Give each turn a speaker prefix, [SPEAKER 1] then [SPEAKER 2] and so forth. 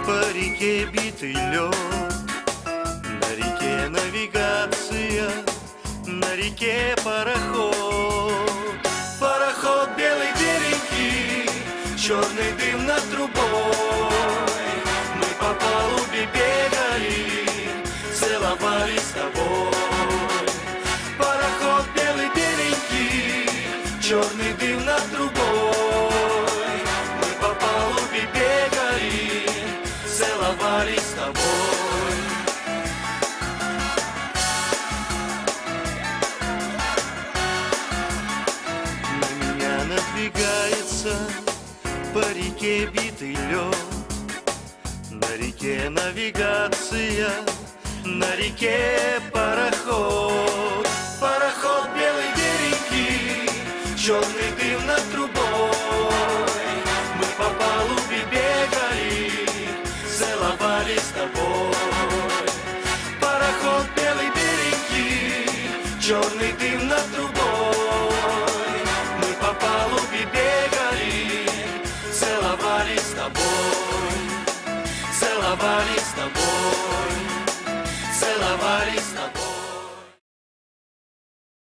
[SPEAKER 1] по реке битый лед. На реке навигация, на реке пароход. Пароход белый беленький, черный дым над трубой. Мы по палубе бегали, целовались с тобой. Пароход белый беленький, черный дым над трубой. Мы по палубе бегали, целовались с тобой. Надвигается по реке битый лед. На реке навигация, на реке пароход. Пароход белый беленький, черный дым над трубой. Мы по палубе бегали, целовались с тобой. Пароход белый беленький, черный дым над трубой. По палубе бегали, целовались с тобой, целовались с тобой, целовались с тобой.